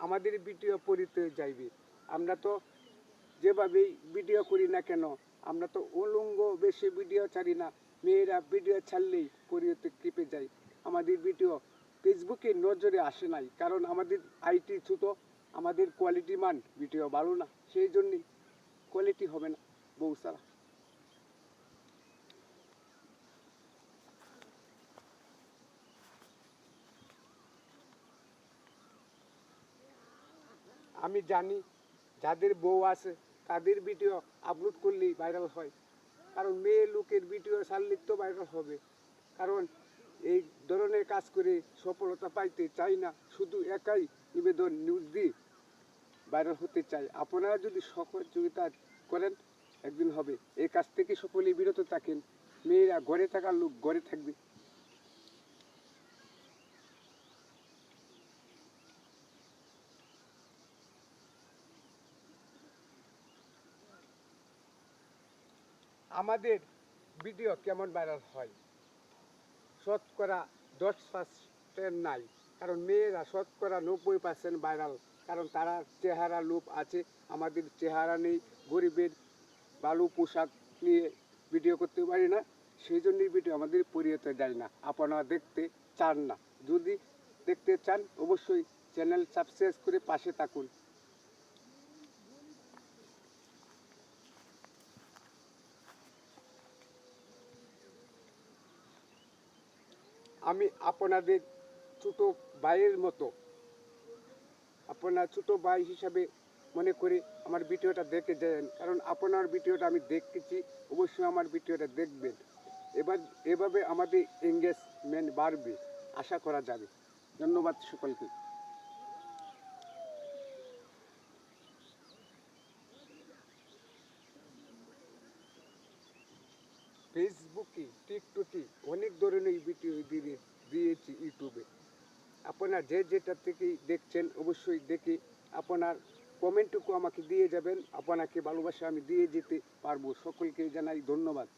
আমাদের ভিডিও পরিতে যাইবে। আমরা তো যেভাবেই ভিডিও করি না কেন, আমরা তো উলঙ্গ বেশি ভিডিও ছাড়ি না। মেয়েরা ভিডিও ছাড়লেই পরিতে ক্লিপে যায়। আমাদের ভিডিও ফেসবুকে নজরে আসে নাই, কারণ আমাদের আইটি ছোটো, আমাদের কোয়ালিটি মান ভিডিও ভালো না, সেই জন্যই কোয়ালিটি হবে না বউ ছাড়া। আমি জানি যাদের বউ আছে তাদের ভিডিও আপলোড করলেই ভাইরাল হয়, কারণ মেয়ে লোকের ভিডিও ছাড়লে তো ভাইরাল হবে। কারণ এই ধরনের কাজ করে সফলতা পাইতে চাই না, শুধু একাই নিবেদন নিউজ দিয়ে ভাইরাল হতে চাই। আপনারা যদি সহযোগিতা করেন একদিন হবে। এই কাজ থেকে সকলেই বিরত থাকেন। মেয়েরা ঘরে থাকার লোক ঘরে থাকবে। আমাদের ভিডিও কেমন ভাইরাল হয়? শতকরা 10% নাই, কারণ মেয়েরা শতকরা 90% ভাইরাল, কারণ তারা চেহারা লোভ আছে, আমাদের চেহারা নেই, গরিবের ভালো পোশাক নিয়ে ভিডিও করতে পারি না, সেই জন্যই ভিডিও আমাদের পরিহতে যায় না। আপনারা দেখতে চান না, যদি দেখতে চান অবশ্যই চ্যানেল সাবস্ক্রাইব করে পাশে থাকুন। আমি আপনাদের ছোটো ভাইয়ের মতো, আপনার ছোটো ভাই হিসাবে মনে করে আমার ভিডিওটা দেখে যান, কারণ আপনার ভিডিওটা আমি দেখতেছি, অবশ্যই আমার ভিডিওটা দেখবেন। এভাবে আমাদের এঙ্গেজমেন্ট বাড়বে, আশা করা যাবে। ধন্যবাদ সকলকে। ফেসবুকে, টিকটকে অনেক ধরনের ভিডিও দিয়েছি ইউটিউবে। আপনারা যে যেটা থেকে দেখছেন অবশ্যই দেখে আপনার কমেন্টটুকু আমাকে দিয়ে যাবেন, আপনাকে ভালোবাসা আমি দিয়ে যেতে পারবো। সকলকে জানাই ধন্যবাদ।